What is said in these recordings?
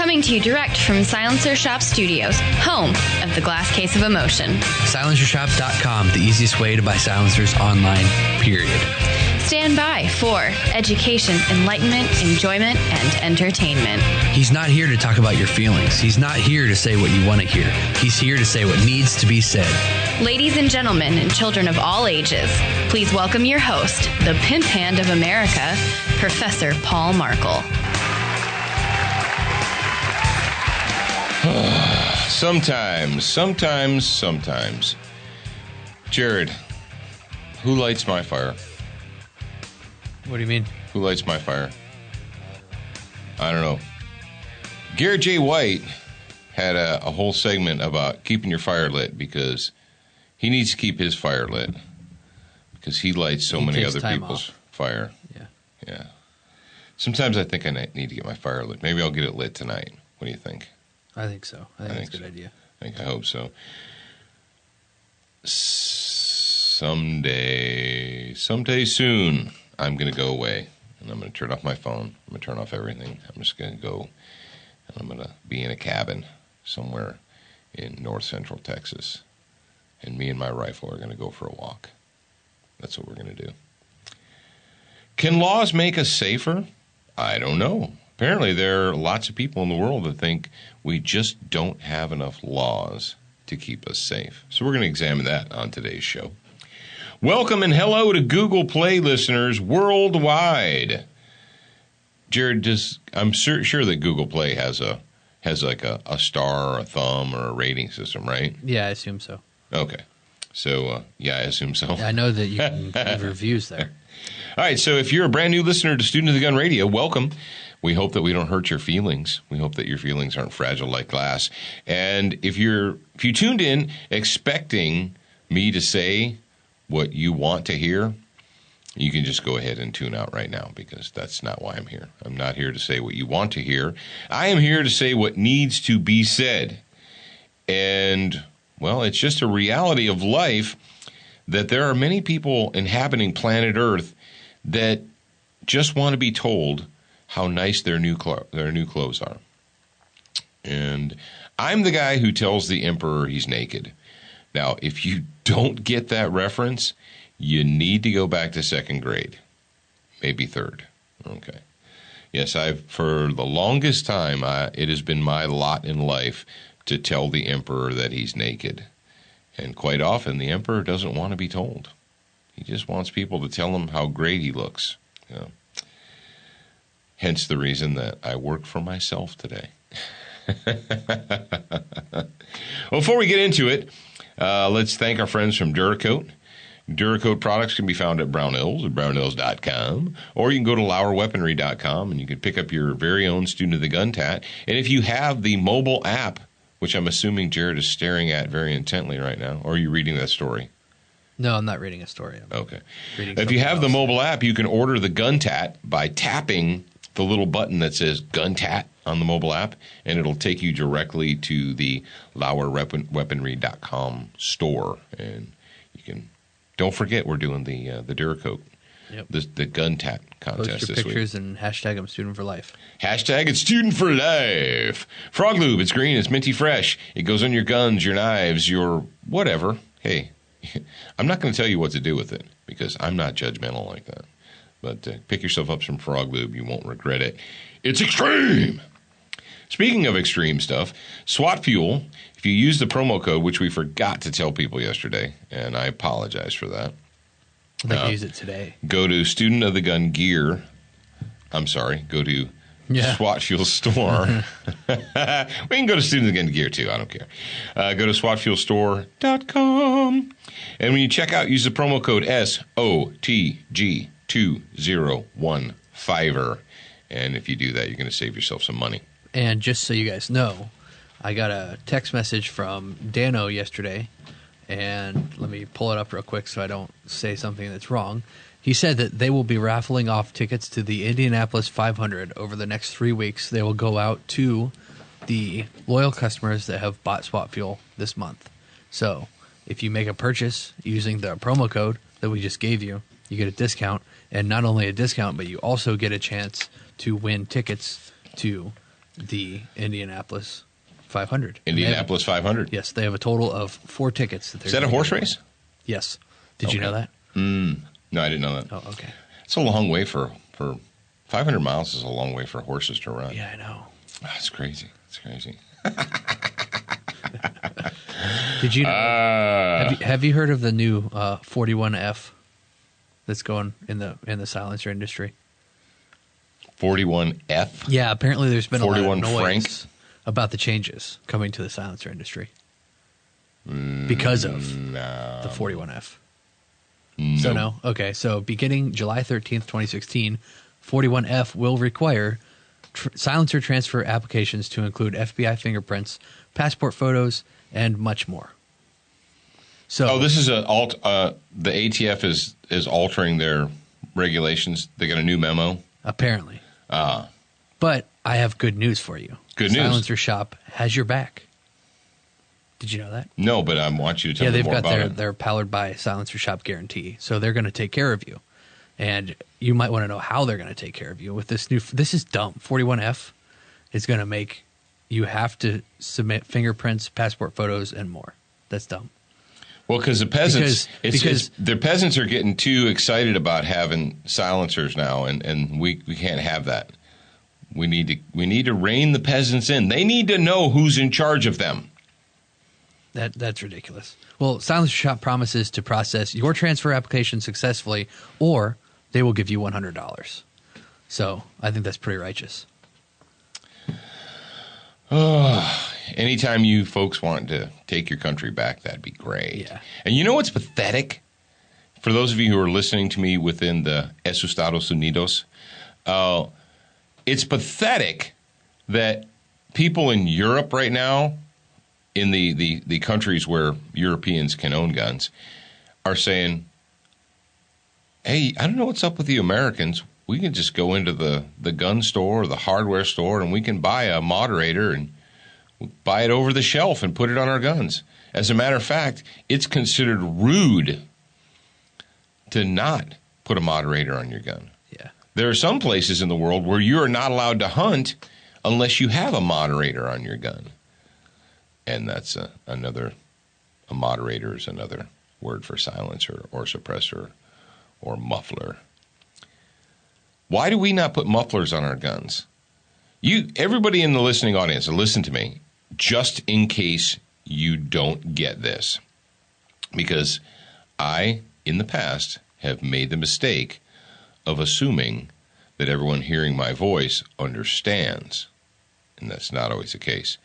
Coming to you direct from Silencer Shop Studios, home of the Glass Case of Emotion. SilencerShop.com, the easiest way to buy silencers online, period. Stand by for education, enlightenment, enjoyment, and entertainment. He's not here to talk about your feelings. He's not here to say what you want to hear. He's here to say what needs to be said. Ladies and gentlemen, and children of all ages, please welcome your host, the pimp hand of America, Professor Paul Markle. Sometimes. Jared, who lights my fire? What do you mean? Who lights my fire? I don't know. Garrett J. White had a whole segment about keeping your fire lit because he needs to keep his fire lit because he lights so many other people's fire. Yeah. Sometimes I think I need to get my fire lit. Maybe I'll get it lit tonight. What do you think? I think so. I think that's a good idea. I hope so. Someday soon, I'm going to go away, and I'm going to turn off my phone. I'm going to turn off everything. I'm just going to go, and I'm going to be in a cabin somewhere in north central Texas, and me and my rifle are going to go for a walk. That's what we're going to do. Can laws make us safer? I don't know. Apparently, there are lots of people in the world that think we just don't have enough laws to keep us safe. So we're going to examine that on today's show. Welcome and hello to Google Play listeners worldwide. Jared, I'm sure that Google Play has like a star or a thumb or a rating system, right? Yeah, I assume so. Okay. So, I assume so. I know that you can leave reviews there. All right, so if you're a brand new listener to Student of the Gun Radio, welcome. We hope that we don't hurt your feelings. We hope that your feelings aren't fragile like glass. And if you tuned in expecting me to say what you want to hear, you can just go ahead and tune out right now because that's not why I'm here. I'm not here to say what you want to hear. I am here to say what needs to be said. And, well, it's just a reality of life that there are many people inhabiting planet Earth that just want to be told how nice their new clothes are. And I'm the guy who tells the emperor he's naked. Now, if you don't get that reference, you need to go back to second grade, maybe third. Okay. Yes, for the longest time, it has been my lot in life to tell the emperor that he's naked. And quite often, the emperor doesn't want to be told. He just wants people to tell him how great he looks. You know. Hence the reason that I work for myself today. Well, before we get into it, let's thank our friends from Duracoat. Duracoat products can be found at Brownells at brownells.com, or you can go to lauerweaponry.com and you can pick up your very own Student of the Gun tat. And if you have the mobile app, which I'm assuming Jared is staring at very intently right now, or are you reading that story? No, I'm not reading a story. Okay. If you have the mobile app, you can order the gun tat by tapping the little button that says Gun Tat on the mobile app, and it'll take you directly to the lauerweaponry.com store. And you can, don't forget, we're doing the Duracoat, the gun tat contest this week. Post your pictures and hashtag I'm Student for Life. Hashtag it's Student for Life. Frog Lube, it's green, it's minty fresh. It goes on your guns, your knives, your whatever. Hey, I'm not going to tell you what to do with it because I'm not judgmental like that. But pick yourself up some Frog Lube. You won't regret it. It's extreme. Speaking of extreme stuff, SWAT Fuel, if you use the promo code, which we forgot to tell people yesterday, and I apologize for that. I'd like to use it today. Go to Student of the Gun Gear. I'm sorry. Go to SWAT Fuel Store. We can go to Student of the Gun Gear, too. I don't care. Go to SWATfuelStore.com. And when you check out, use the promo code SOTG. 2015. And if you do that, you're going to save yourself some money. And just so you guys know, I got a text message from Dano yesterday, and let me pull it up real quick so I don't say something that's wrong. He said that they will be raffling off tickets to the Indianapolis 500 over the next 3 weeks. They will go out to the loyal customers that have bought SWAT Fuel this month. So if you make a purchase using the promo code that we just gave you, you get a discount. And not only a discount, but you also get a chance to win tickets to the Indianapolis 500. Indianapolis 500. Yes, they have a total of 4 tickets. That Is that a horse race? Yes. Did you know that? No, I didn't know that. Oh, okay. It's a long way for 500 miles is a long way for horses to run. Yeah, I know. That's crazy. It's crazy. Did you know? Have you heard of the new 41F that's going in the silencer industry? 41F? Yeah, apparently there's been a lot of 41 noise Frank? about the changes coming to the silencer industry because of the 41F. So no? Okay, so beginning July 13th, 2016, 41F will require silencer transfer applications to include FBI fingerprints, passport photos, and much more. So, this is the ATF is altering their regulations. They got a new memo. Apparently. But I have good news for you. Good news. Silencer Shop has your back. Did you know that? No, but I want you to tell me they've more got about it. their powered by Silencer Shop guarantee. So they're going to take care of you. And you might want to know how they're going to take care of you with this new. This is dumb. 41F is going to make you have to submit fingerprints, passport photos, and more. That's dumb. Well, because the peasants, because the peasants are getting too excited about having silencers now, and we can't have that. We need to rein the peasants in. They need to know who's in charge of them. That's ridiculous. Well, Silencer Shop promises to process your transfer application successfully, or they will give you $100. So I think that's pretty righteous. Anytime you folks want to take your country back, that'd be great. Yeah. And you know what's pathetic? For those of you who are listening to me within the Estados Unidos, it's pathetic that people in Europe right now, in the countries where Europeans can own guns, are saying, hey, I don't know what's up with you Americans. We can just go into the gun store or the hardware store and we can buy a moderator and buy it over the shelf and put it on our guns. As a matter of fact, it's considered rude to not put a moderator on your gun. Yeah. There are some places in the world where you are not allowed to hunt unless you have a moderator on your gun. And that's a moderator is another word for silencer or suppressor or muffler. Why do we not put mufflers on our guns? Everybody in the listening audience, listen to me, just in case you don't get this. Because I, in the past, have made the mistake of assuming that everyone hearing my voice understands. And that's not always the case.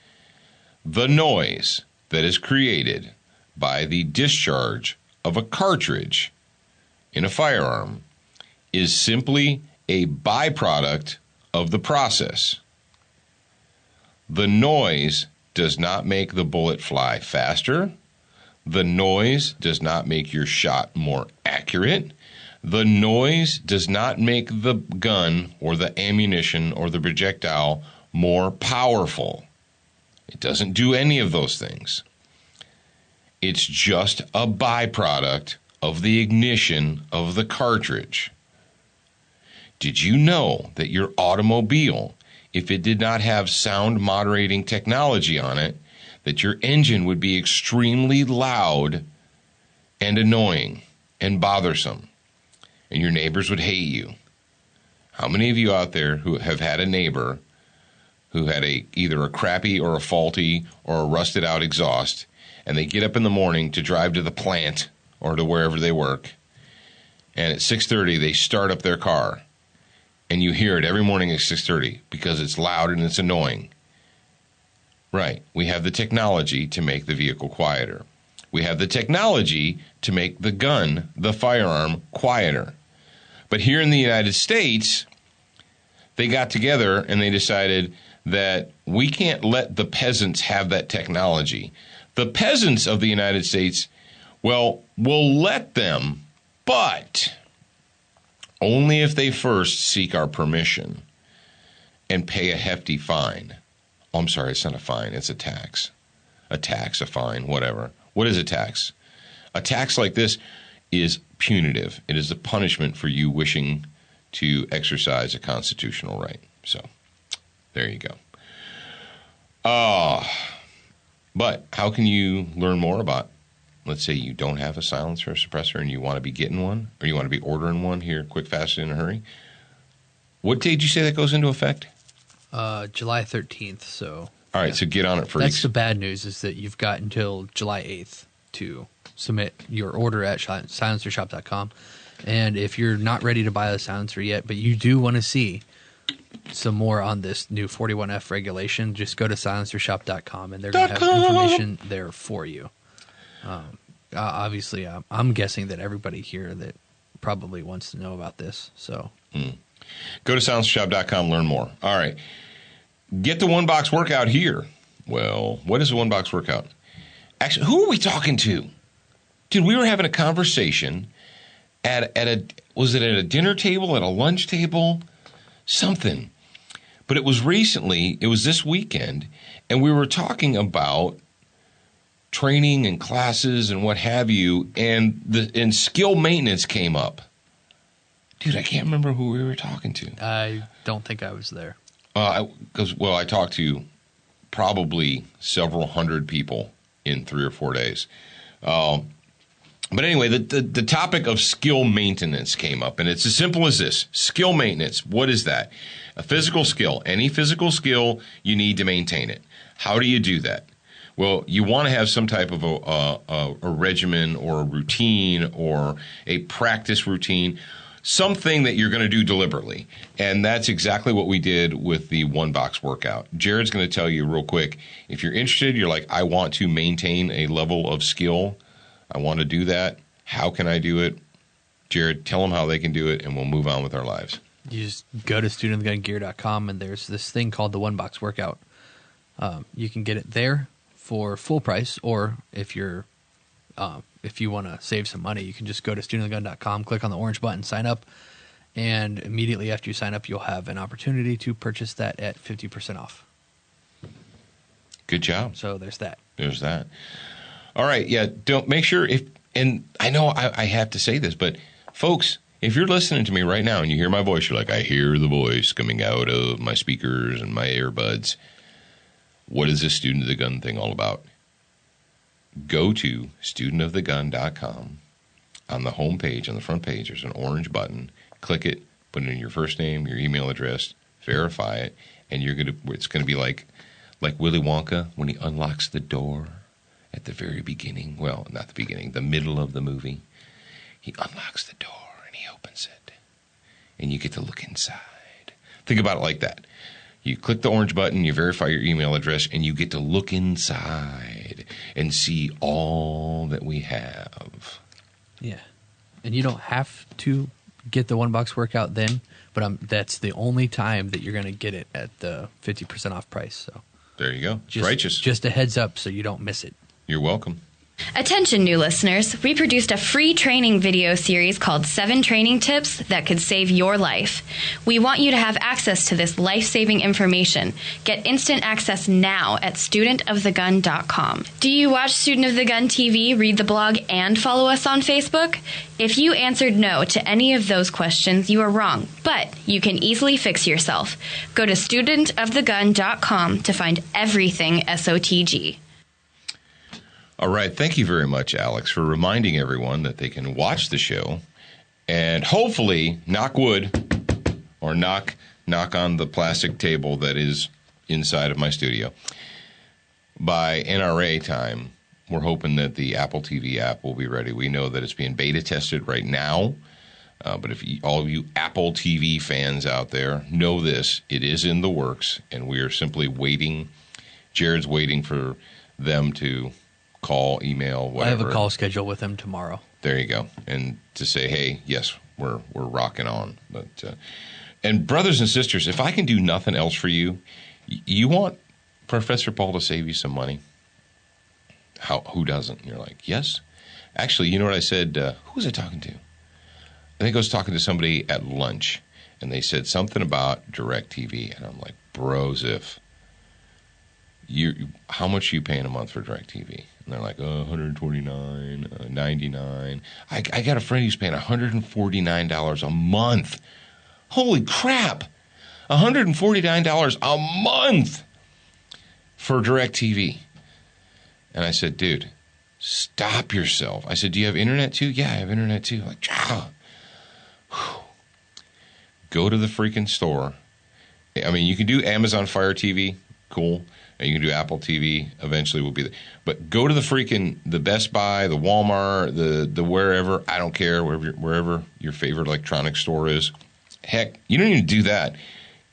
The noise that is created by the discharge of a cartridge in a firearm is simply a byproduct of the process. The noise does not make the bullet fly faster. The noise does not make your shot more accurate. The noise does not make the gun or the ammunition or the projectile more powerful. It doesn't do any of those things. It's just a byproduct of the ignition of the cartridge. Did you know that your automobile, if it did not have sound moderating technology on it, that your engine would be extremely loud and annoying and bothersome, and your neighbors would hate you? How many of you out there who have had a neighbor who had either a crappy or a faulty or a rusted out exhaust, and they get up in the morning to drive to the plant or to wherever they work, and at 6:30 they start up their car, and you hear it every morning at 6:30 because it's loud and it's annoying? Right. We have the technology to make the vehicle quieter. We have the technology to make the gun, the firearm, quieter. But here in the United States, they got together and they decided that we can't let the peasants have that technology. The peasants of the United States, well, we'll let them, but only if they first seek our permission and pay a hefty fine. Oh, I'm sorry, it's not a fine, it's a tax. A tax, a fine, whatever. What is a tax? A tax like this is punitive. It is a punishment for you wishing to exercise a constitutional right. So, there you go. But how can you learn more about, let's say you don't have a silencer or suppressor and you want to be getting one, or you want to be ordering one here quick, fast, in a hurry? What day did you say that goes into effect? July 13th. So. All right, so get on it for That's the bad news, is that you've got until July 8th to submit your order at silencershop.com. And if you're not ready to buy the silencer yet, but you do want to see some more on this new 41F regulation, just go to silencershop.com and they're going to have information there for you. Obviously, I'm guessing that everybody here that probably wants to know about this. So go to silencershop.com, learn more. All right. Get the one box workout here. Well, what is a one box workout? Actually, who are we talking to? Dude, we were having a conversation was it at a dinner table, at a lunch table? Something. But it was this weekend, and we were talking about training and classes and what have you, and skill maintenance came up. Dude, I can't remember who we were talking to. I don't think I was there. I talked to probably several hundred people in 3 or 4 days. But anyway, the topic of skill maintenance came up, and it's as simple as this. Skill maintenance, what is that? A physical skill. Any physical skill, you need to maintain it. How do you do that? Well, you want to have some type of a regimen or a routine or a practice routine, something that you're going to do deliberately. And that's exactly what we did with the one box workout. Jared's going to tell you real quick, if you're interested, you're like, I want to maintain a level of skill. I want to do that. How can I do it? Jared, tell them how they can do it, and we'll move on with our lives. You just go to studentofthegungear.com, and there's this thing called the one box workout. You can get it there for full price, or if you want to save some money, you can just go to studentofthegun.com, click on the orange button, sign up, and immediately after you sign up, you'll have an opportunity to purchase that at 50% off. Good job. So there's that. There's that. All right, yeah, don't make sure and I know I have to say this, but folks, if you're listening to me right now and you hear my voice, you're like, I hear the voice coming out of my speakers and my earbuds. What is this Student of the Gun thing all about? Go to studentofthegun.com. On the home page, on the front page, there's an orange button. Click it, put in your first name, your email address, verify it, and it's going to be like Willy Wonka when he unlocks the door. At the very beginning, well, not the beginning, the middle of the movie, he unlocks the door and he opens it. And you get to look inside. Think about it like that. You click the orange button, you verify your email address, and you get to look inside and see all that we have. Yeah. And you don't have to get the one box workout then, but that's the only time that you're going to get it at the 50% off price. So there you go. Righteous. Just a heads up so you don't miss it. You're welcome. Attention, new listeners. We produced a free training video series called 7 Training Tips That Could Save Your Life. We want you to have access to this life-saving information. Get instant access now at studentofthegun.com. Do you watch Student of the Gun TV, read the blog, and follow us on Facebook? If you answered no to any of those questions, you are wrong, but you can easily fix yourself. Go to studentofthegun.com to find everything SOTG. All right. Thank you very much, Alex, for reminding everyone that they can watch the show and hopefully knock wood or knock on the plastic table that is inside of my studio. By NRA time, we're hoping that the Apple TV app will be ready. We know that it's being beta tested right now. But if all of you Apple TV fans out there know this, it is in the works, and we are simply waiting. Jared's waiting for them to call, email, whatever. I have a call scheduled with him tomorrow. There you go. And to say, hey, yes, we're rocking on. But and brothers and sisters, if I can do nothing else for you, you want Professor Paul to save you some money? Who doesn't? And you're like, yes. Actually, you know what I said? Who was I talking to? I think I was talking to somebody at lunch, and they said something about DirecTV, and I'm like, bros, how much are you paying a month for DirecTV? And they're like, $129, $99. I got a friend who's paying $149 a month. Holy crap! $149 a month! for DirecTV. And I said, dude, stop yourself. I said, do you have internet too? Yeah, I have internet too. Like, go to the freaking store. I mean, you can do Amazon Fire TV, cool. And you can do Apple TV. Eventually, we'll be there. But go to the Best Buy, the Walmart, the wherever. I don't care wherever your favorite electronics store is. Heck, you don't even do that.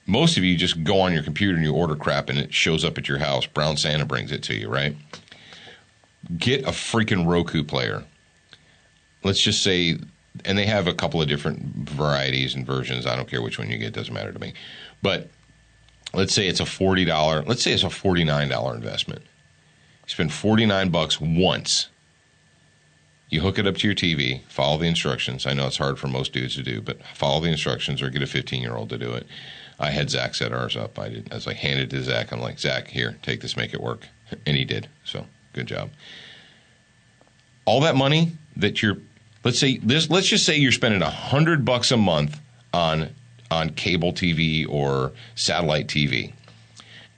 Most of you just go on your computer and you order crap, and it shows up at your house. Brown Santa brings it to you, right? Get a freaking Roku player. Let's just say, and they have a couple of different varieties and versions. I don't care which one you get. It doesn't matter to me. But let's say it's a $40. Let's say it's a $49 investment. You spend $49 once. You hook it up to your TV, follow the instructions. I know it's hard for most dudes to do, but follow the instructions or get a 15-year-old to do it. I had Zach set ours up. I was like, handed it to Zach. I'm like, Zach, here, take this, make it work. And he did. So good job. All that money that let's just say you're spending $100 a month on cable TV or satellite TV.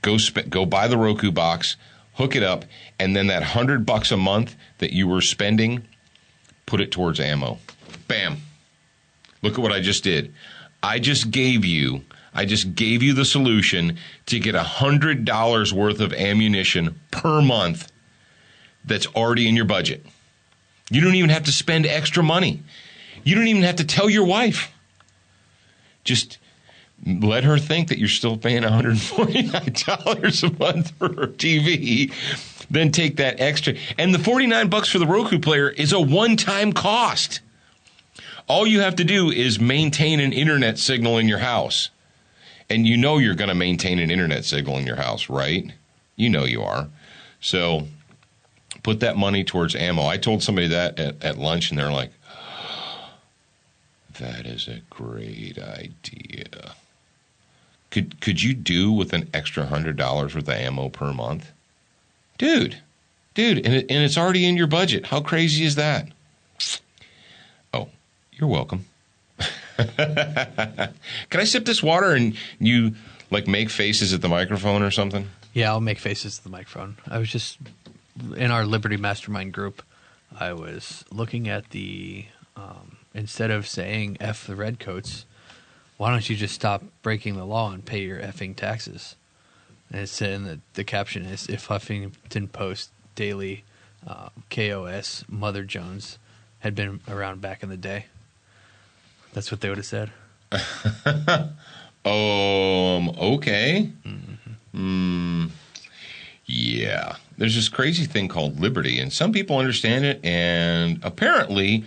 Go buy the Roku box, hook it up, and then that $100 a month that you were spending, put it towards ammo. Bam. Look at what I just did. I just gave you the solution to get $100 worth of ammunition per month that's already in your budget. You don't even have to spend extra money. You don't even have to tell your wife. Just let her think that you're still paying $149 a month for her TV. Then take that extra. And the $49 for the Roku player is a one-time cost. All you have to do is maintain an internet signal in your house. And you know you're going to maintain an internet signal in your house, right? You know you are. So put that money towards ammo. I told somebody that at lunch, and they're like, that is a great idea. Could you do with an extra $100 worth of ammo per month? Dude, and it's already in your budget. How crazy is that? Oh, you're welcome. Can I sip this water and you make faces at the microphone or something? Yeah, I'll make faces at the microphone. I was just in our Liberty Mastermind group. I was looking at the instead of saying F the Redcoats, why don't you just stop breaking the law and pay your effing taxes? And it's in the caption is, if Huffington Post Daily KOS Mother Jones had been around back in the day. That's what they would have said. Okay. Yeah. There's this crazy thing called liberty, and some people understand it, and apparently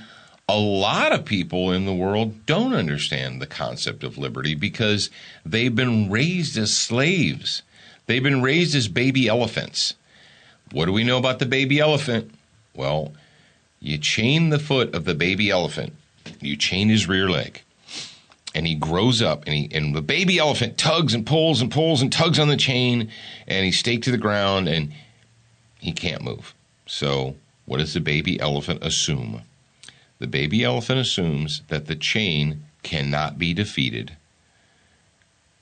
a lot of people in the world don't understand the concept of liberty because they've been raised as slaves. They've been raised as baby elephants. What do we know about the baby elephant? Well, you chain the foot of the baby elephant. You chain his rear leg. And he grows up, and the baby elephant tugs and pulls and pulls and tugs on the chain, and he's staked to the ground, and he can't move. So what does the baby elephant assume? The baby elephant assumes that the chain cannot be defeated,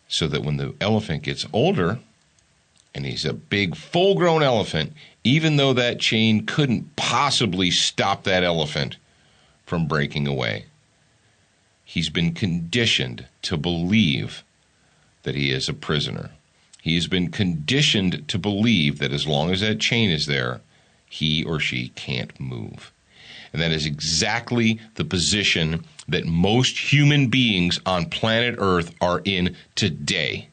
so that when the elephant gets older, and he's a big, full-grown elephant, even though that chain couldn't possibly stop that elephant from breaking away, he's been conditioned to believe that he is a prisoner. He's been conditioned to believe that as long as that chain is there, he or she can't move. And that is exactly the position that most human beings on planet Earth are in today.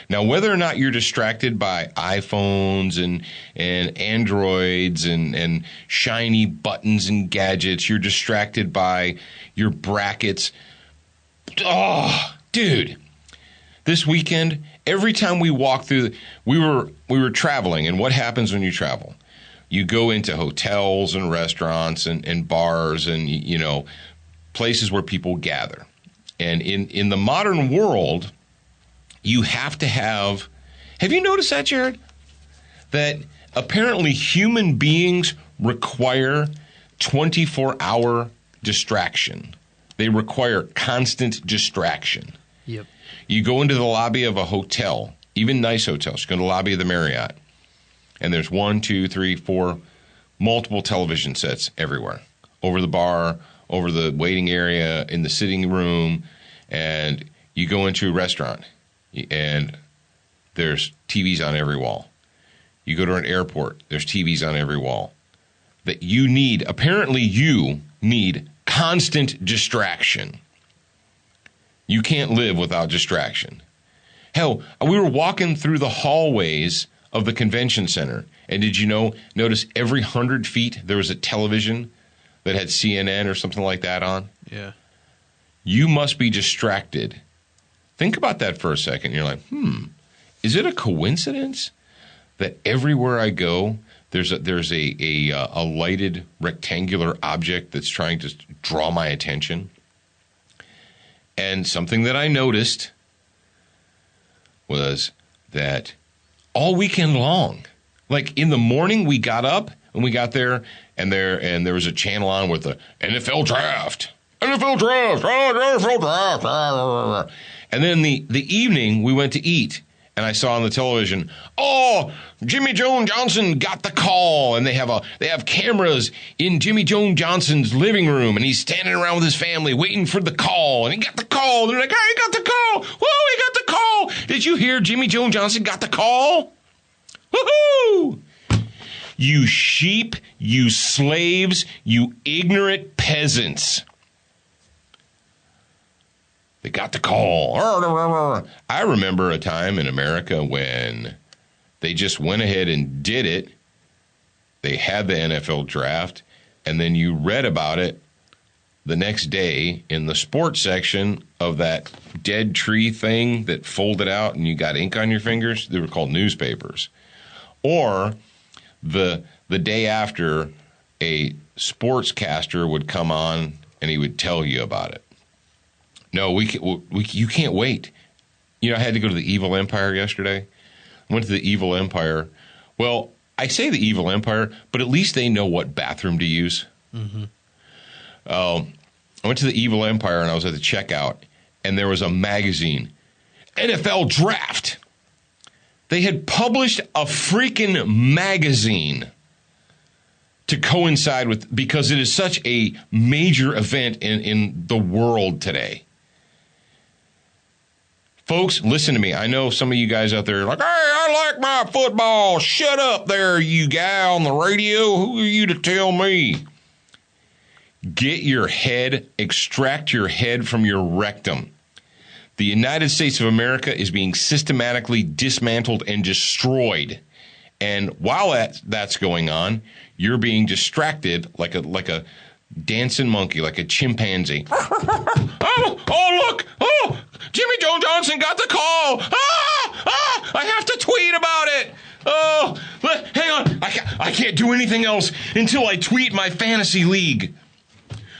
Now, whether or not you're distracted by iPhones and Androids and shiny buttons and gadgets, you're distracted by your brackets. Oh, dude. This weekend, every time we walked through, we were traveling, and what happens when you travel? You go into hotels and restaurants and bars and, places where people gather. And in the modern world, you have to have you noticed that, Jared? That apparently human beings require 24-hour distraction. They require constant distraction. Yep. You go into the lobby of a hotel, even nice hotels. You go to the lobby of the Marriott. And there's 1, 2, 3, 4, multiple television sets everywhere. Over the bar, over the waiting area, in the sitting room. And you go into a restaurant and there's TVs on every wall. You go to an airport, there's TVs on every wall. That you need, apparently you need constant distraction. You can't live without distraction. Hell, we were walking through the hallways of the convention center, and did you notice every 100 feet there was a television that had CNN or something like that on? Yeah. You must be distracted. Think about that for a second. You're like, is it a coincidence that everywhere I go, there's a lighted rectangular object that's trying to draw my attention? And something that I noticed was that all weekend long, like in the morning, we got up and we got there, and there was a channel on with the NFL draft. NFL draft. NFL draft. And then the evening, we went to eat. And I saw on the television, Jimmy Joe Johnson got the call, and they have cameras in Jimmy Joe Johnson's living room, and he's standing around with his family waiting for the call, and he got the call. They're like, "Oh, he got the call! Whoa, he got the call! Did you hear Jimmy Joe Johnson got the call? Woohoo! You sheep, you slaves, you ignorant peasants." They got the call. I remember a time in America when they just went ahead and did it. They had the NFL draft, and then you read about it the next day in the sports section of that dead tree thing that folded out and you got ink on your fingers. They were called newspapers. Or the day after, a sportscaster would come on and he would tell you about it. No, you can't wait. I had to go to the Evil Empire yesterday. I went to the Evil Empire. Well, I say the Evil Empire, but at least they know what bathroom to use. Mm-hmm. I went to the Evil Empire, and I was at the checkout, and there was a magazine, NFL Draft. They had published a freaking magazine to coincide with, because it is such a major event in the world today. Folks, listen to me. I know some of you guys out there are like, "Hey, I like my football. Shut up there, you guy on the radio. Who are you to tell me?" Get your head, extract your head from your rectum. The United States of America is being systematically dismantled and destroyed. And while that's going on, you're being distracted like a dancing monkey, like a chimpanzee. Oh, look! Oh, Jimmy Joe Johnson got the call! I have to tweet about it! Oh, hang on. I can't do anything else until I tweet my fantasy league.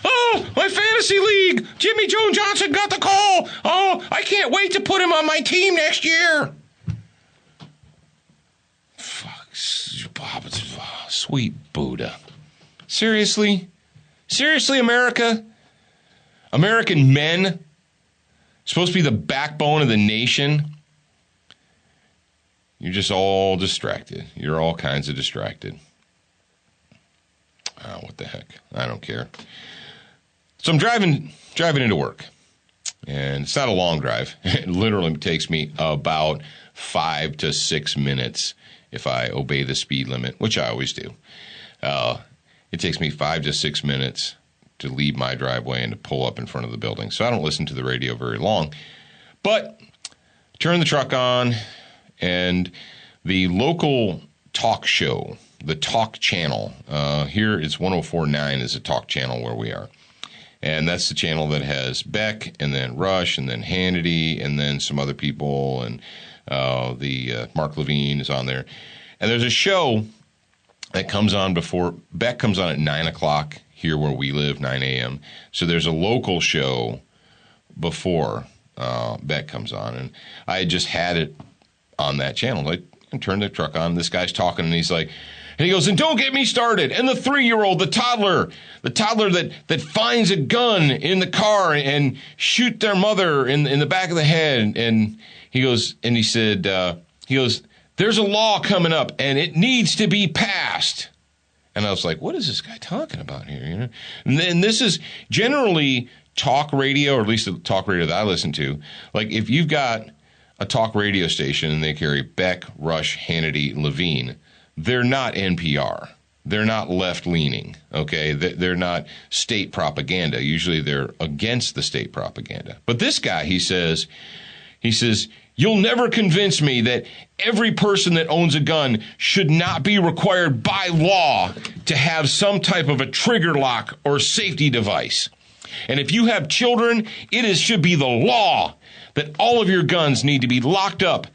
Oh, my fantasy league! Jimmy Joe Johnson got the call! Oh, I can't wait to put him on my team next year! Fuck. Sweet Buddha. Seriously? Seriously, America? American men? Supposed to be the backbone of the nation? You're just all distracted. You're all kinds of distracted. Oh, what the heck? I don't care. So I'm driving into work. And it's not a long drive. It literally takes me about 5 to 6 minutes if I obey the speed limit, which I always do. It takes me 5 to 6 minutes to leave my driveway and to pull up in front of the building. So I don't listen to the radio very long. But turn the truck on, and the local talk show, the talk channel, here it's 104.9 is a talk channel where we are. And that's the channel that has Beck, and then Rush, and then Hannity, and then some other people, and Mark Levine is on there. And there's a show that comes on before, Beck comes on at 9 o'clock here where we live, 9 a.m. So there's a local show before Beck comes on. And I had just had it on that channel. I turned the truck on, this guy's talking, and he's like, and he goes, and don't get me started. And the 3-year-old, the toddler that finds a gun in the car and shoot their mother in the back of the head. And he goes, and he said, there's a law coming up and it needs to be passed. And I was like, what is this guy talking about here? You know? And then this is generally talk radio, or at least the talk radio that I listen to. Like if you've got a talk radio station and they carry Beck, Rush, Hannity, Levine, they're not NPR. They're not left-leaning, okay? They're not state propaganda. Usually they're against the state propaganda. But this guy, he says, you'll never convince me that every person that owns a gun should not be required by law to have some type of a trigger lock or safety device. And if you have children, should be the law that all of your guns need to be locked up.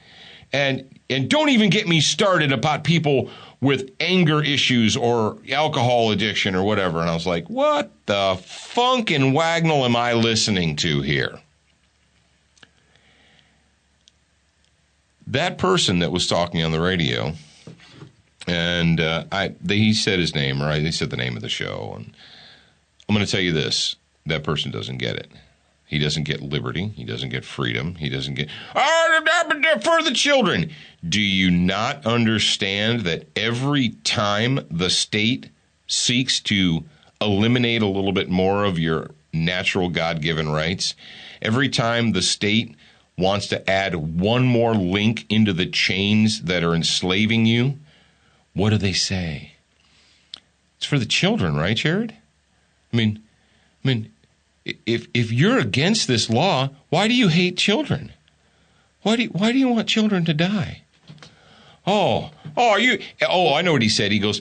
And don't even get me started about people with anger issues or alcohol addiction or whatever. And I was like, what the funk and wagnall am I listening to here? That person that was talking on the radio, and he said his name, or he said the name of the show. And I'm going to tell you this, that person doesn't get it. He doesn't get liberty. He doesn't get freedom. He doesn't get, for the children. Do you not understand that every time the state seeks to eliminate a little bit more of your natural God-given rights, every time the state wants to add one more link into the chains that are enslaving you, what do they say? It's for the children, right, Jared? I mean, if you're against this law, why do you hate children? Why do you want children to die? I know what he said. He goes,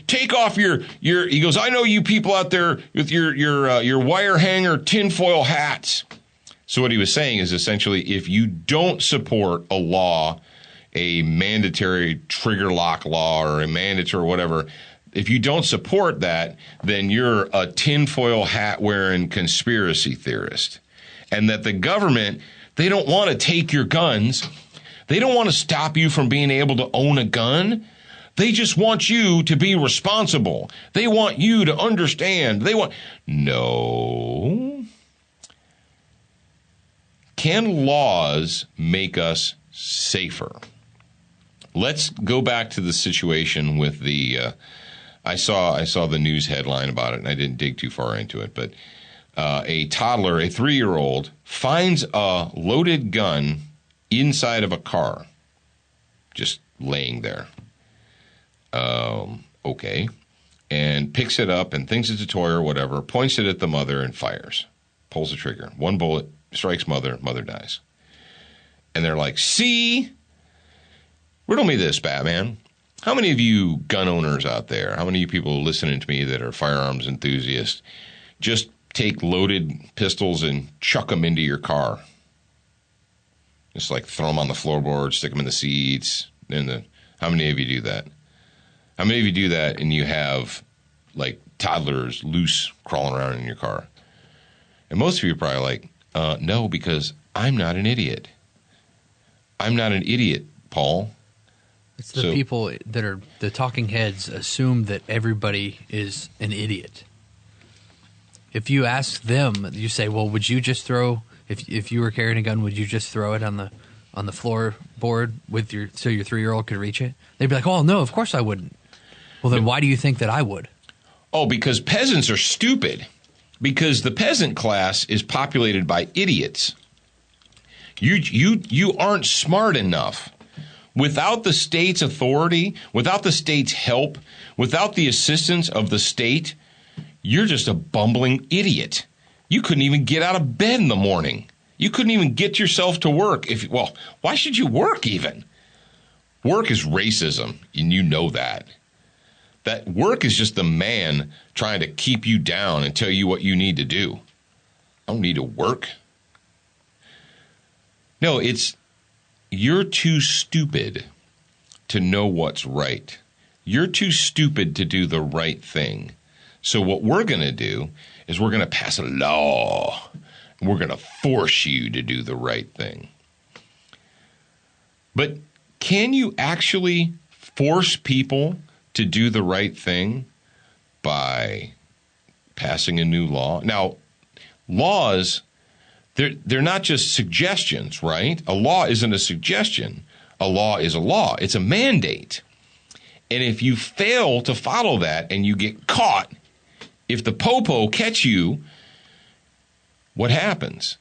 take off he goes, I know you people out there with your wire hanger tinfoil hats. So what he was saying is essentially, if you don't support a law, a mandatory trigger lock law or a mandatory whatever, if you don't support that, then you're a tinfoil hat wearing conspiracy theorist. And that the government, they don't want to take your guns. They don't want to stop you from being able to own a gun. They just want you to be responsible. They want you to understand. No. Can laws make us safer? Let's go back to the situation with the, I saw the news headline about it, and I didn't dig too far into it, but a toddler, a 3-year-old, finds a loaded gun inside of a car, just laying there. Okay. And picks it up and thinks it's a toy or whatever, points it at the mother and fires. Pulls the trigger. One bullet strikes mother dies. And they're like, see? Riddle me this, Batman. How many of you gun owners out there, how many of you people listening to me that are firearms enthusiasts, just take loaded pistols and chuck them into your car? Just like throw them on the floorboard, stick them in the seats. How many of you do that? How many of you do that and you have like toddlers loose crawling around in your car? And most of you are probably like, no, because I'm not an idiot. I'm not an idiot, Paul. It's the people that are the talking heads assume that everybody is an idiot. If you ask them, you say, well, would you just throw, if you were carrying a gun, would you just throw it on the floorboard so your 3-year-old could reach it? They'd be like, oh, no, of course I wouldn't. Well, then why do you think that I would? Oh, because peasants are stupid. Because the peasant class is populated by idiots. You aren't smart enough. Without the state's authority, without the state's help, without the assistance of the state, you're just a bumbling idiot. You couldn't even get out of bed in the morning. You couldn't even get yourself to work. Why should you work even? Work is racism, and you know that. That work is just the man trying to keep you down and tell you what you need to do. I don't need to work. No, you're too stupid to know what's right. You're too stupid to do the right thing. So what we're going to do is we're going to pass a law. And we're going to force you to do the right thing. But can you actually force people to do the right thing by passing a new law? Now, laws, they're not just suggestions, right? A law isn't a suggestion. a law is a law. It's a mandate. And if you fail to follow that and you get caught, if the popo catch you, what happens?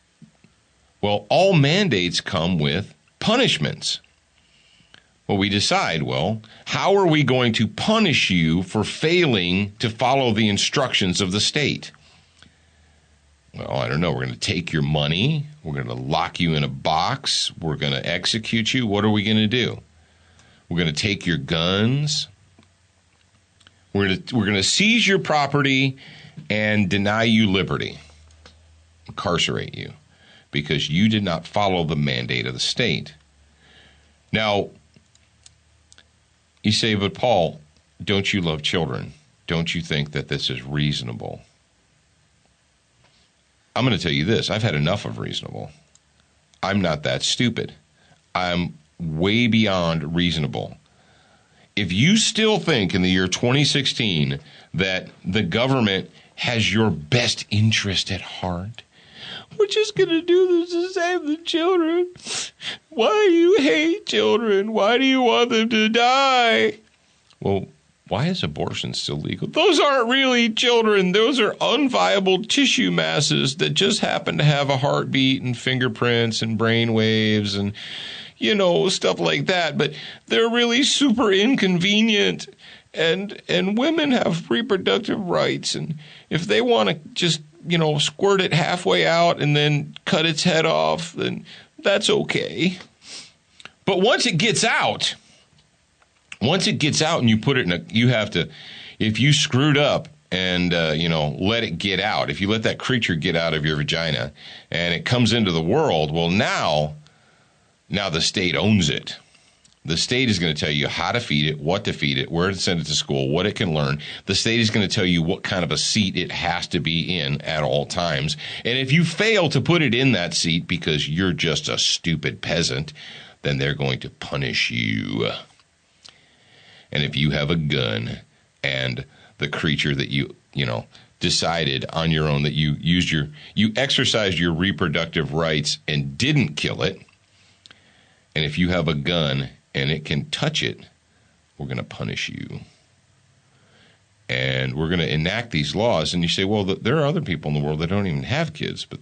Well, all mandates come with punishments. Well, we decide, how are we going to punish you for failing to follow the instructions of the state? Well, I don't know. We're going to take your money. We're going to lock you in a box. We're going to execute you. What are we going to do? We're going to take your guns. We're going to seize your property and deny you liberty, incarcerate you, because you did not follow the mandate of the state. Now, you say, but Paul, don't you love children? Don't you think that this is reasonable? I'm going to tell you this. I've had enough of reasonable. I'm not that stupid. I'm way beyond reasonable. If you still think in the year 2016 that the government has your best interest at heart, we're just going to do this to save the children. Why do you hate children? Why do you want them to die? Well, why is abortion still legal? Those aren't really children. Those are unviable tissue masses that just happen to have a heartbeat and fingerprints and brain waves and, stuff like that. But they're really super inconvenient. And women have reproductive rights. And if they want to just, squirt it halfway out and then cut its head off, then that's okay. But once it gets out and you put it you have to, if you screwed up and, let it get out, if you let that creature get out of your vagina and it comes into the world, well, now the state owns it. The state is going to tell you how to feed it, what to feed it, where to send it to school, what it can learn. The state is going to tell you what kind of a seat it has to be in at all times. And if you fail to put it in that seat because you're just a stupid peasant, then they're going to punish you. And if you have a gun and the creature that you decided on your own that you exercised your reproductive rights and didn't kill it, and if you have a gun and it can touch it, we're going to punish you. And we're going to enact these laws. And you say, well, there are other people in the world that don't even have kids. But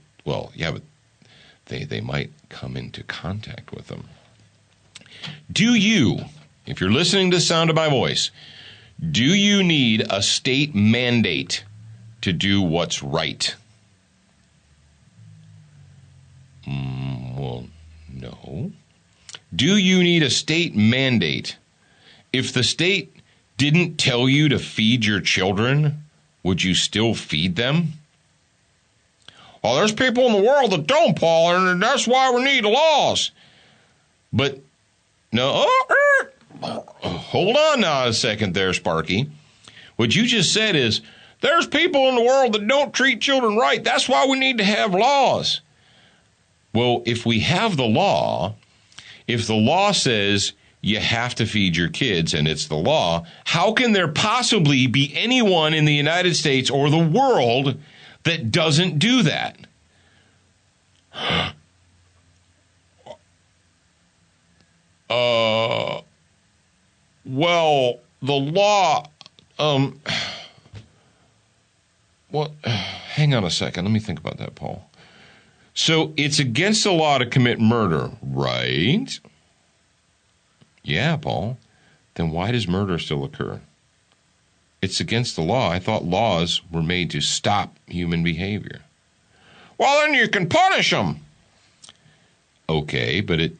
they might come into contact with them. Do you, if you're listening to the sound of my voice, do you need a state mandate to do what's right? Well, no. Do you need a state mandate? If the state didn't tell you to feed your children, would you still feed them? Well, there's people in the world that don't, Paul, and that's why we need laws. But, no, hold on now a second there, Sparky. What you just said is, there's people in the world that don't treat children right. That's why we need to have laws. Well, if we have the law, if the law says you have to feed your kids and it's the law, how can there possibly be anyone in the United States or the world that doesn't do that? Well, the law, hang on a second. Let me think about that, Paul. So it's against the law to commit murder, right? Yeah, Paul. Then why does murder still occur? It's against the law. I thought laws were made to stop human behavior. Well, then you can punish them. Okay, but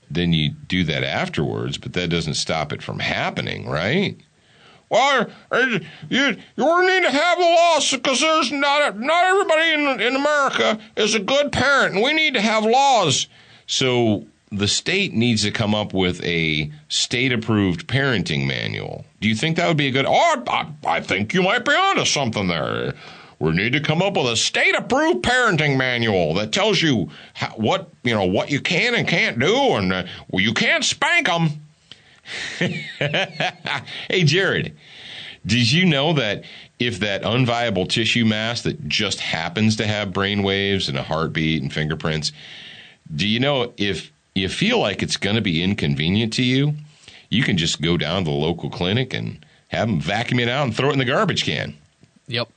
then you do that afterwards, but that doesn't stop it from happening, right? Well, you need to have the laws because there's not everybody in America is a good parent, and we need to have laws. So the state needs to come up with a state-approved parenting manual. Do you think that would be a good? I think you might be onto something there. We need to come up with a state-approved parenting manual that tells you what you can and can't do, and you can't spank them. Hey, Jared, did you know that if that unviable tissue mass that just happens to have brain waves and a heartbeat and fingerprints, do you know if you feel like it's going to be inconvenient to you, you can just go down to the local clinic and have them vacuum it out and throw it in the garbage can. Yep.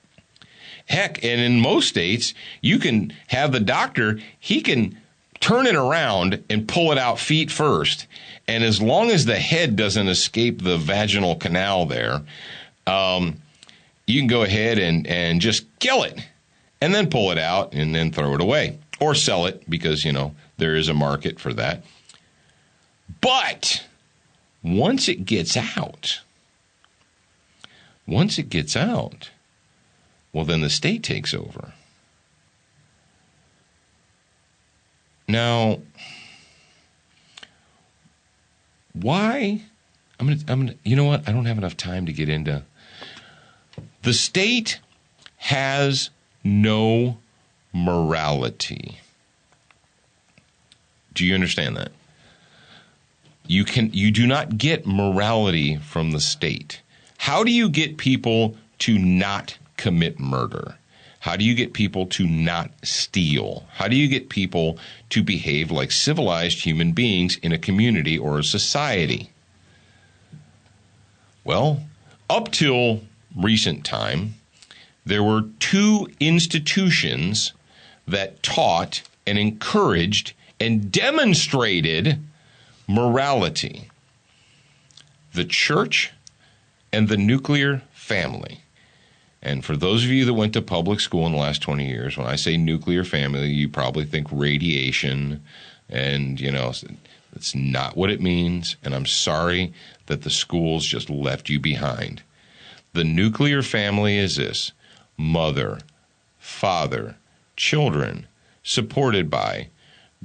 Heck, and in most states, you can have the doctor, he can turn it around and pull it out feet first. And as long as the head doesn't escape the vaginal canal there, you can go ahead and just kill it and then pull it out and then throw it away or sell it because, there is a market for that. But once it gets out, well, then the state takes over. Now, why? I'm gonna. You know what? I don't have enough time to get into. The state has no morality. Do you understand that? You do not get morality from the state. How do you get people to not commit murder? How do you get people to not steal? How do you get people to behave like civilized human beings in a community or a society? Well, up till recent time, there were two institutions that taught and encouraged and demonstrated morality: the church and the nuclear family. And for those of you that went to public school in the last 20 years, when I say nuclear family, you probably think radiation, and, it's not what it means. And I'm sorry that the schools just left you behind. The nuclear family is this: mother, father, children, supported by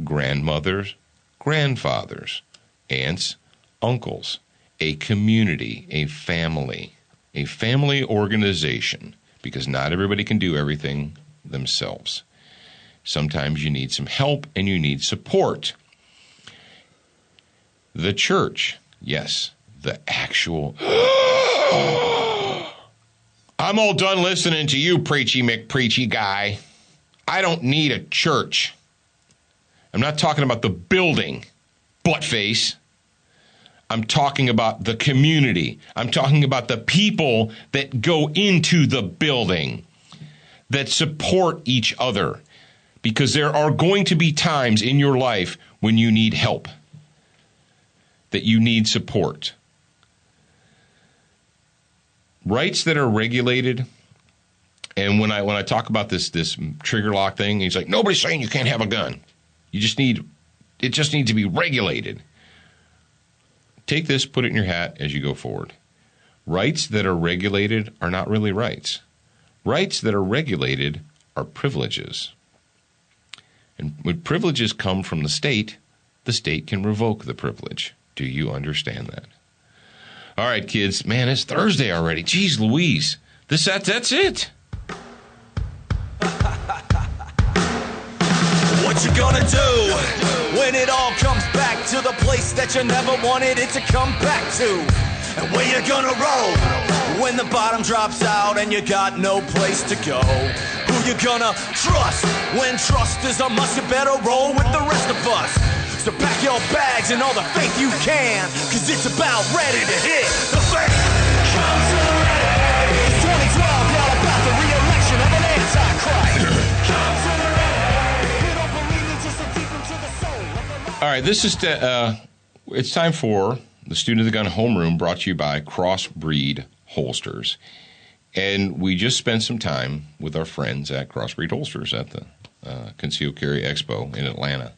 grandmothers, grandfathers, aunts, uncles, a community, a family organization, because not everybody can do everything themselves. Sometimes you need some help and you need support. The church, yes, the actual... I'm all done listening to you, preachy McPreachy guy. I don't need a church. I'm not talking about the building, buttface. I'm talking about the community. I'm talking about the people that go into the building, that support each other. Because there are going to be times in your life when you need help, that you need support. Rights that are regulated, and when I talk about this trigger lock thing, he's like, nobody's saying you can't have a gun. It just needs to be regulated. Take this, put it in your hat as you go forward. Rights that are regulated are not really rights. Rights that are regulated are privileges. And when privileges come from the state can revoke the privilege. Do you understand that? All right, kids. Man, it's Thursday already. Jeez Louise. That's it. What you gonna do when it all comes back to the place that you never wanted it to come back to? And where you gonna roll when the bottom drops out and you got no place to go? Who you gonna trust when trust is a must? You better roll with the rest of us. So pack your bags and all the faith you can, cause it's about ready to hit the fan. Come to the ready. 2012, y'all about the re-election of an antichrist. Come to the ready. You don't believe me, just so deep into the soul of the... All right, this is it's time for the Student of the Gun Homeroom, brought to you by Crossbreed Holsters. And we just spent some time with our friends at Crossbreed Holsters at the Concealed Carry Expo in Atlanta.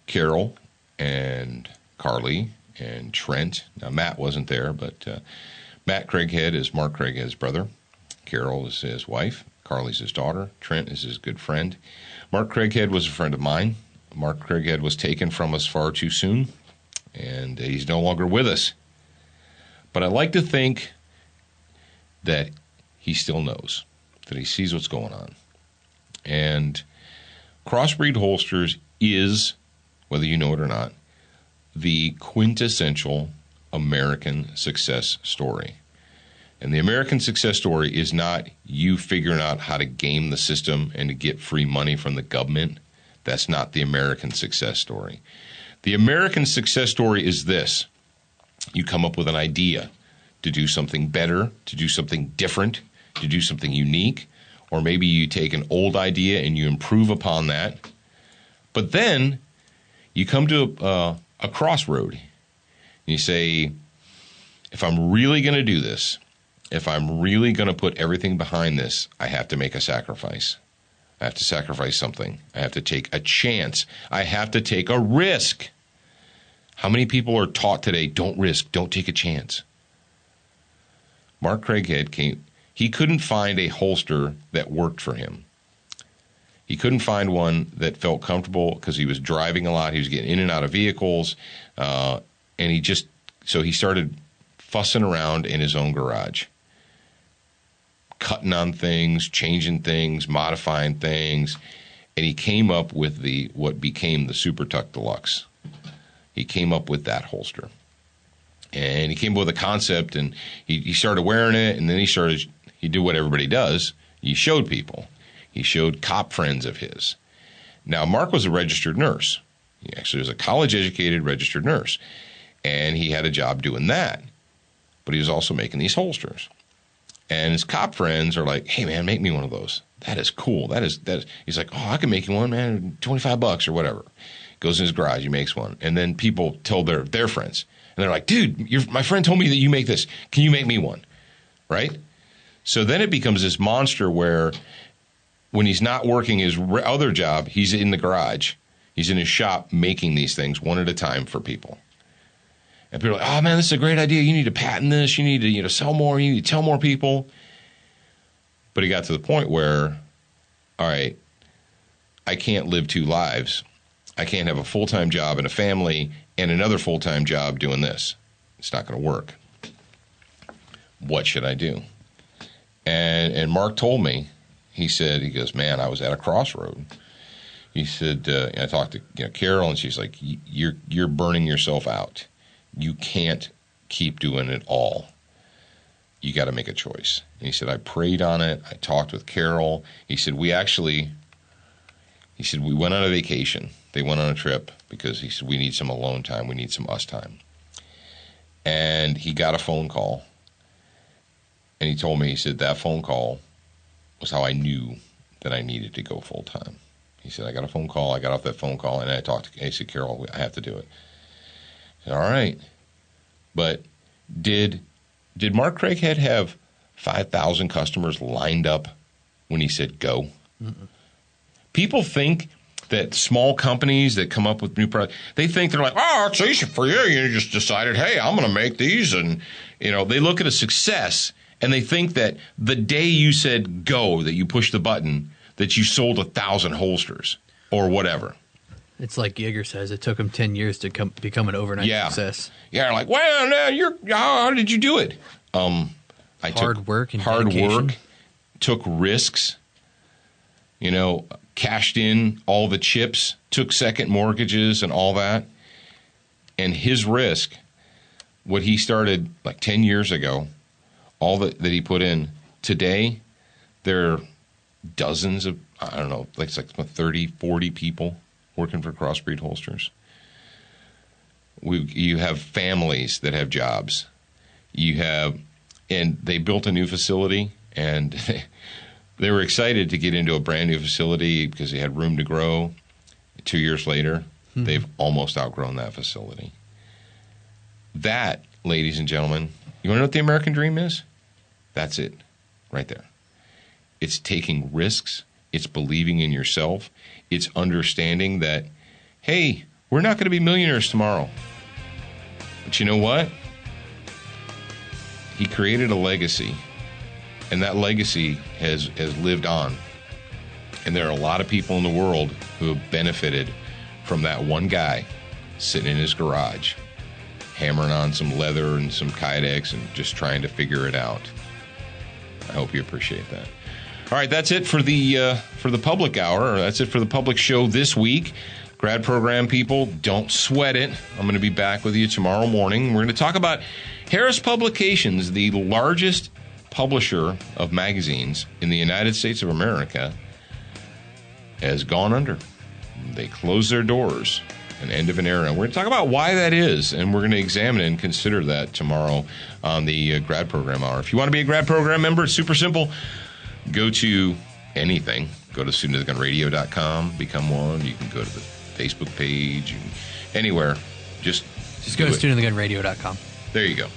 Carol and Carly and Trent. Now, Matt wasn't there, but Matt Craighead is Mark Craighead's brother. Carol is his wife. Carly's his daughter. Trent is his good friend. Mark Craighead was a friend of mine. Mark Craighead was taken from us far too soon, and he's no longer with us. But I like to think that he still knows, that he sees what's going on. And Crossbreed Holsters is, whether you know it or not, the quintessential American success story. And the American success story is not you figuring out how to game the system and to get free money from the government. That's not the American success story. The American success story is this. You come up with an idea to do something better, to do something different, to do something unique, or maybe you take an old idea and you improve upon that. But then you come to a crossroad. And you say, if I'm really going to do this, if I'm really going to put everything behind this, I have to make a sacrifice. I have to sacrifice something. I have to take a chance. I have to take a risk. How many people are taught today, don't risk, don't take a chance? Mark Craighead he couldn't find a holster that worked for him. He couldn't find one that felt comfortable because he was driving a lot. He was getting in and out of vehicles. And he started fussing around in his own garage, cutting on things, changing things, modifying things. And he came up with what became the Super Tuck Deluxe. He came up with that holster. And he came up with a concept, and he started wearing it, and then he did what everybody does. He showed people. He showed cop friends of his. Now, Mark was a registered nurse. He actually was a college-educated registered nurse. And he had a job doing that. But he was also making these holsters. And his cop friends are like, hey, man, make me one of those. That is cool. That is. He's like, oh, I can make you one, man, $25 or whatever. Goes in his garage, he makes one. And then people tell their friends. And they're like, dude, my friend told me that you make this. Can you make me one? Right? So then it becomes this monster where when he's not working his other job, he's in the garage. He's in his shop making these things one at a time for people. And people are like, oh, man, this is a great idea. You need to patent this. You need to sell more. You need to tell more people. But he got to the point where, all right, I can't live two lives. I can't have a full-time job and a family and another full-time job doing this. It's not going to work. What should I do? And Mark told me, he goes, man, I was at a crossroad. He said, I talked to Carol, and she's like, you're burning yourself out. You can't keep doing it all. You got to make a choice. And he said, I prayed on it. I talked with Carol. He said, we went on a vacation. They went on a trip because he said, we need some alone time. We need some us time. And he got a phone call. And he told me, he said, that phone call was how I knew that I needed to go full time. He said, I got a phone call. I got off that phone call, and I talked to AC Carol. I have to do it. I said, all right. But did Mark Craighead have 5,000 customers lined up when he said go? Mm-mm. People think that small companies that come up with new products, they think they're like, oh, it's easy for you. You just decided, hey, I'm going to make these. And, they look at a success, and they think that the day you said go, that you pushed the button, that you sold 1,000 holsters or whatever. It's like Yeager says, it took him 10 years to become an overnight success. Yeah, like, well, no, how did you do it? Hard work and hard dedication. work, took risks, cashed in all the chips, took second mortgages and all that. And his risk, what he started like 10 years ago, all that he put in, today, there are dozens of, I don't know, like 30, 40 people working for Crossbreed Holsters. You have families that have jobs. And they built a new facility, and they were excited to get into a brand new facility because they had room to grow. 2 years later, they've almost outgrown that facility. That, ladies and gentlemen, you want to know what the American dream is? That's it, right there. It's taking risks. It's believing in yourself. It's understanding that, hey, we're not going to be millionaires tomorrow. But you know what? He created a legacy, and that legacy has lived on. And there are a lot of people in the world who have benefited from that one guy sitting in his garage, hammering on some leather and some Kydex and just trying to figure it out. I hope you appreciate that. All right, that's it for the public hour. That's it for the public show this week. Grad program people, don't sweat it. I'm going to be back with you tomorrow morning. We're going to talk about Harris Publications, the largest publisher of magazines in the United States of America, has gone under. They closed their doors. an end of an era. And we're going to talk about why that is, and we're going to examine and consider that tomorrow on the grad program hour. If you want to be a grad program member, it's super simple. Go to anything. Go to studentofthegunradio.com, become one. You can go to the Facebook page, anywhere. Just go to studentofthegunradio.com. There you go.